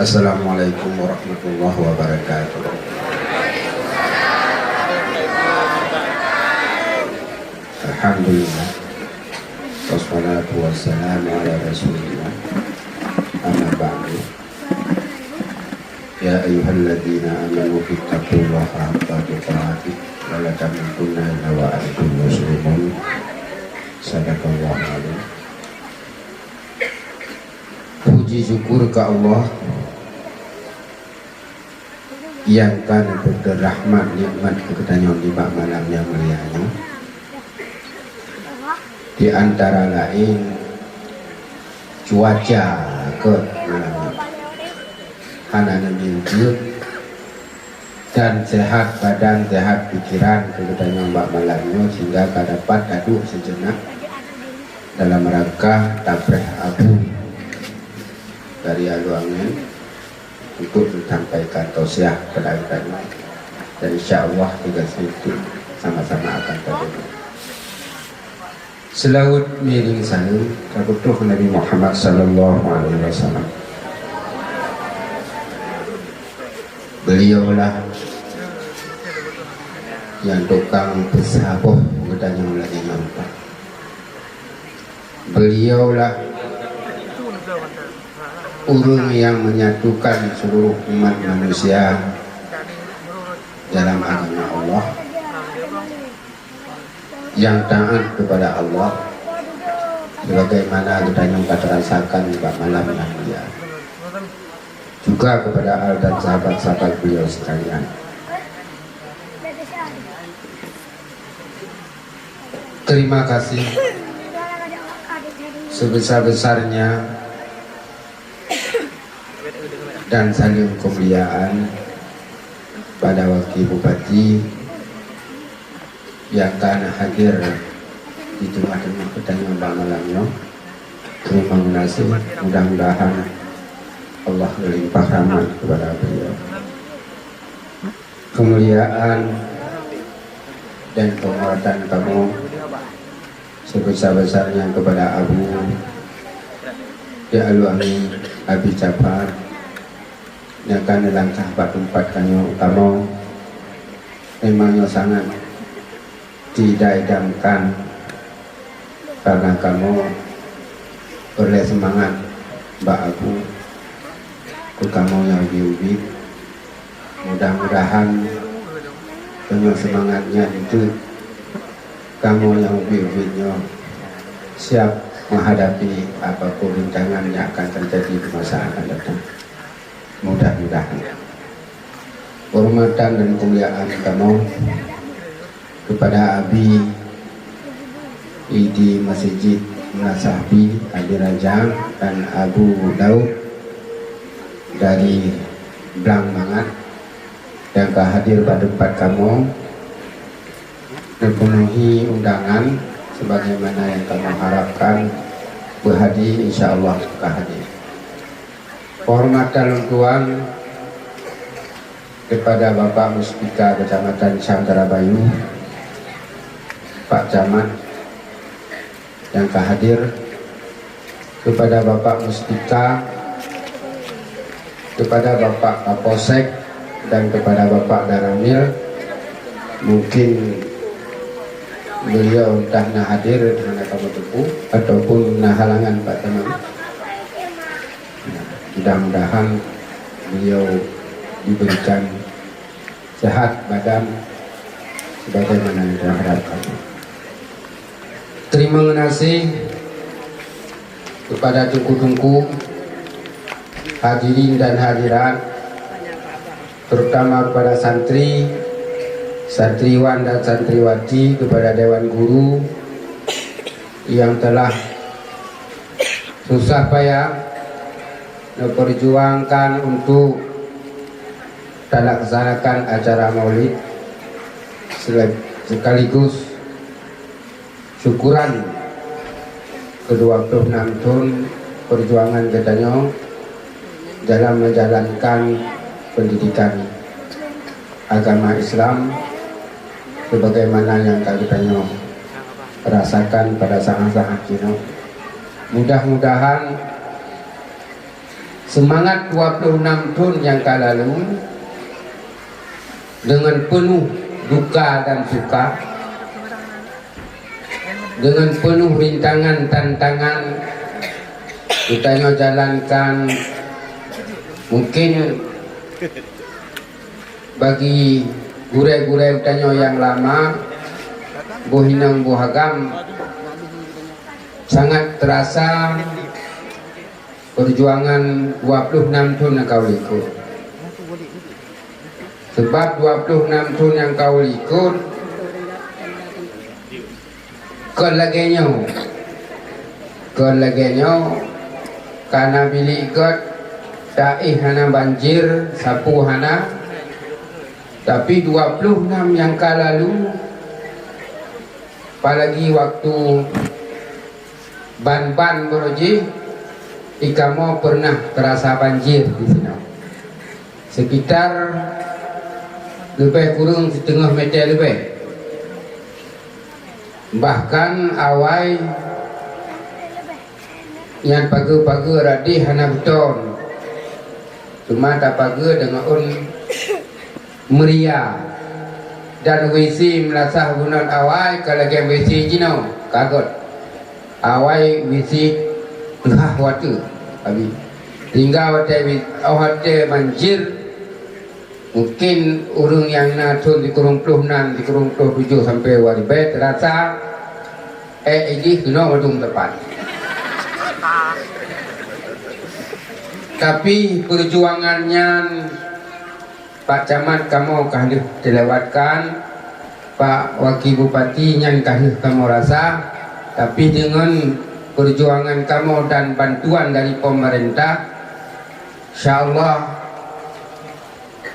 Assalamualaikum warahmatullahi wabarakatuh. Alhamdulillah, wassalatu wassalamu ala rasulillah, amma ba'du. Ya ayyuhalladzina amanu ittaqullaha haqqa tuqatih wa la tamutunna illa wa antum muslimun. Sadaqallahu alaihi. Puji syukur ke Allah yang kan berrahmat nikmat keketanyawan di malam yang mulianya. Di antara lain cuaca ke malam hanana minjut dan sehat badan sehat pikiran keketanyawan malamnya sehingga dapat duduk sejenak dalam rangka tabrih abu dari alu angin untuk disampaikan tausiah kepada kita, dan insya Allah juga itu sama-sama akan terjadi. Selaut miring salam kepada Nabi Muhammad sallallahu alaihi wasallam. Beliaulah yang tukang bersahabat bertanya lagi nampak. Beliaulah orang yang menyatukan seluruh umat manusia dalam agama Allah, yang taat kepada Allah sebagaimana kita yang terasakan pada malam yang mulia, juga kepada al dan sahabat-sahabat beliau sekalian. Terima kasih sebesar-besarnya dan saling kemuliaan pada Wakil Bupati yang akan hadir di tengah-tengah pertanyaan malamnya. Terima kasih, mudah-mudahan Allah melimpah rahmat kepada beliau. Kemuliaan dan penghormatan kamu sebesar-besarnya kepada Abu Ya'lu'ami Abi Jafar yang akan langkah tempat kamu memangnya sangat tidak idamkan karena kamu oleh semangat Mbak Abu ke kamu yang diubi. Mudah-mudahan dengan semangatnya itu kamu yang ubi-ubinya siap menghadapi apapun rintangan yang akan terjadi di masa akan datang. Mudah-mudahan hormatan dan kemuliaan kamu kepada Abi di Masjid Nasahbi Adi Rajang dan Abu Daud dari Blambangan yang hadir pada tempat kamu memenuhi undangan sebagaimana yang kamu harapkan berhadir, insya Allah hadir. Penghormatan Tuan kepada Bapak Muspika Kecamatan Santara Bayu, Pak Camat yang hadir, kepada Bapak Muspika, kepada Bapak Kapolsek dan kepada Bapak Daramil. Mungkin beliau dah hadir dengan kamu tepu ataupun halangan Pak Camat. Mudah-mudahan beliau diberikan sehat badan sebagaimana yang diharapkan. Terima kasih kepada tungku-tungku hadirin dan hadirat, terutama kepada santri, santriwan dan santriwati, kepada Dewan Guru yang telah susah payah memperjuangkan untuk melaksanakan acara maulid, sekaligus syukuran ke-26 tahun perjuangan katanya dalam menjalankan pendidikan agama Islam sebagaimana yang katanya rasakan pada saat-saat ini. Mudah-mudahan semangat 26 tahun yang lalu dengan penuh duka dan suka, dengan penuh rintangan tantangan kita jalankan. Mungkin bagi gure-gure utanyo yang lama bohinang bohagam sangat terasa perjuangan 26 tahun yang kau ikut. Sebab 26 tahun yang kau ikut Kelagenya karena bilik ikut daih hana banjir sapu hana. Tapi 26 yang lalu, apalagi waktu ban-ban beroji, ikamo pernah terasa banjir di sini. Sekitar lebih kurang setengah meter lebih. Bahkan awal yang pagi-pagi radih hana beton, cuma tak pagi dengan meriah dan WC melasah gunan awal kalau yang WC jino kagot awal WC tengah waktu habis hingga waktu banjir. Mungkin orang yang natun di kurung 26 di kurung 27 sampai waribet terasa ini kena wadung tepat. Tapi perjuangannya Pak Camat kamu kahli dilewatkan, Pak Wakil Bupati yang kahli kamu rasa, tapi dengan perjuangan kamu dan bantuan dari pemerintah, insyaallah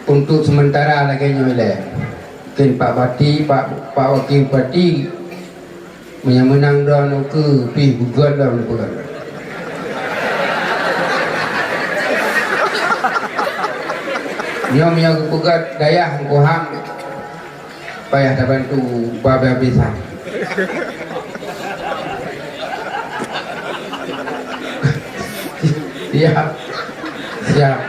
untuk sementara lagi nyoleh. Mungkin Pak Bati, Pak Wakil Bupati menang dan ke pi gugat dan bukan. Nyom yang kepegat daya kuham payah dah bantu babe bisa. Siap.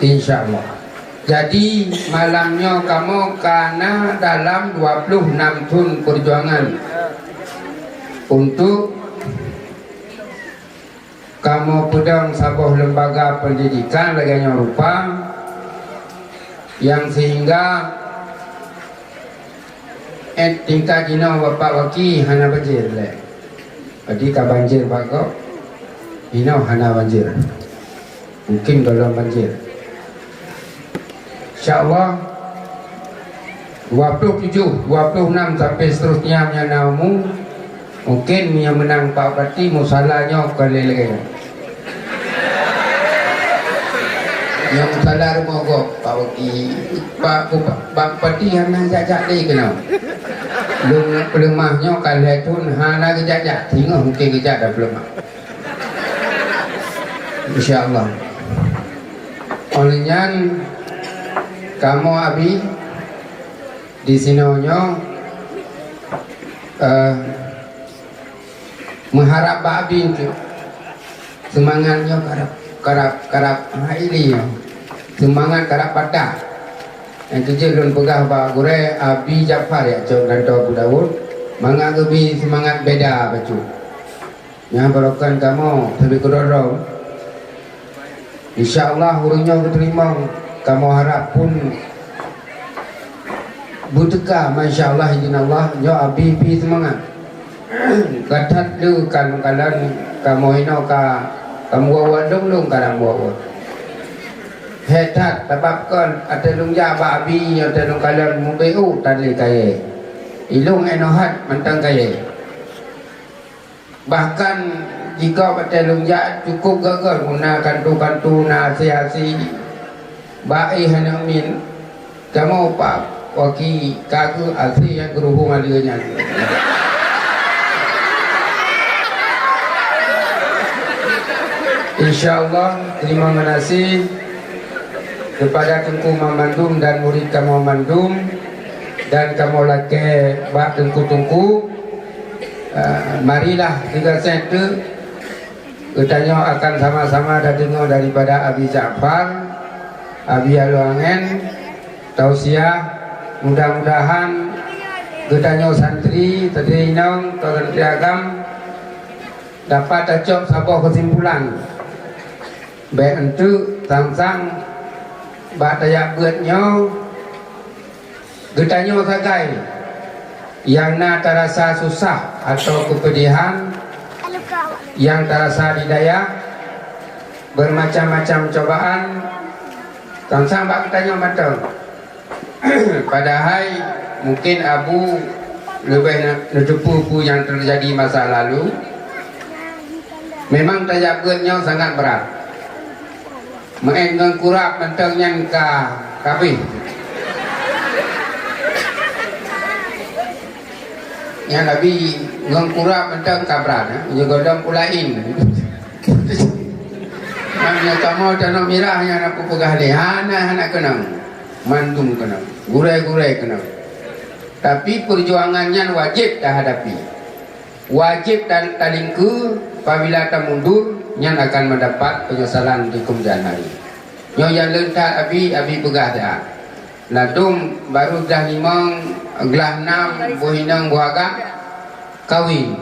Insyaallah. Jadi malamnya kamu karena dalam 26 tahun perjuangan untuk kamu pedang sebuah lembaga pendidikan lagi rupa yang sehingga tingkat jino Bapak Waki hana banjir le. Jadi ka banjir bago jino hana banjir. Mungkin dalam banjir. InsyaAllah 27, 26 sampai seterusnya menyanamu mungkin yang menang Pak Bati musalahnya kali lagi. Yang musalah rumah kok Pak Waki Pak Bati yang nak jajak dia kena. Pelemahnya kali itu hana kejajak tinggal mungkin kejak dah pelemah. InsyaAllah. Olehnya kamu abi di sinonya mengharap abi itu semangatnya karap ini semangat karap pada yang tujuh lun pegah ba gure abi Jafar ya cok dan Abu Dawud mangga gebi semangat beda bacu yang barokan kamu lebih kedorong insyaallah hurungnya keterima. Kamu harap pun buteka masyaallah insyaallah yo abi pi semangat katat lu kan kalan kamu ino ka kamu wawa dong kadang wawa hetat tabakkan ada lung ja ba abi ada lung kalan mubeu tali kaye ilung enohat mentang kaye bahkan jika pada lung ja cukup gagal gunakan kantu nasiasi baik hanya min kamu Pak Waki kaku asli yang berhubungan dengannya. InsyaAllah terima kasih kepada Tengku Mamandum dan murid kamu Mamandum dan kamu laki Pak Tengku marilah 3 satu Katanya akan sama-sama dah dengar daripada Abi Ja'far, Abi Aluangen, tausiah, mudah-mudahan katanya santri, tadi inang, Menteri Agam dapat acok sebuah kesimpulan. Baik untuk sang-sang bak dayak buatnya, katanya sagai yang nak terasa susah atau kepedihan, yang terasa didaya, bermacam-macam cobaan, sang-sang bak tanya betul. Padahal mungkin abu lebih netepu yang terjadi masa lalu. Memang tajabnya sangat berat. Mengengang kurap mentengnya ke kabin. Yang Nabi ngengkurap menteng kabrat, juga dom pulain. Namanya kamu tanah mirah yang aku pegah deh, anak kenang, mantung kenang, gurai kenang. Tapi perjuangannya wajib dah hadapi, wajib dan talingku. Apabila tak mundur, yang akan mendapat penyesalan di kemudian hari. Yang lentak abi pegah dah. Ladum baru dah 5 gelah 6 bohinang buaga kawin.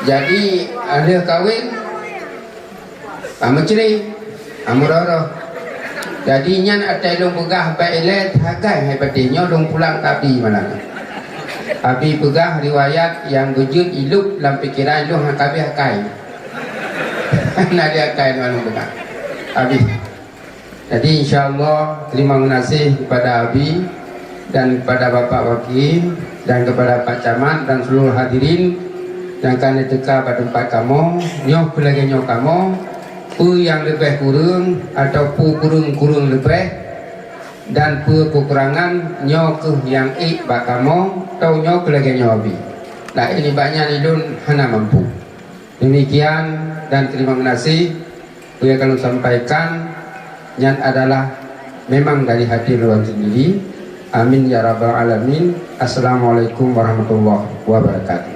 Jadi ada kawin ameceri amuroro. Jadi nyan atai dong pegah baile hakai hai patinya dong pulang tapi mana. Abi pegah riwayat yang wujud iluk dalam pikiran lu hakabi hakai. Nak dia hakai malu pegah. Abi. Jadi insyaallah terima kasih kepada Abi dan kepada Bapak Wakil dan kepada Pak Camat dan seluruh hadirin yang akan diteka pada tempat kamu. Nyoh pelagi nyoh kamu. Pu yang lebih kurang atau pu kurang lebih. Dan kekurangan nyoke yang bakamu tau nyoke lagi nyobi. Nah ini banyak ilun hana mampu. Demikian dan terima kasih. Yang kalau sampaikan yang adalah memang dari hati luar sendiri. Amin ya rabbal alamin. Assalamualaikum warahmatullahi wabarakatuh.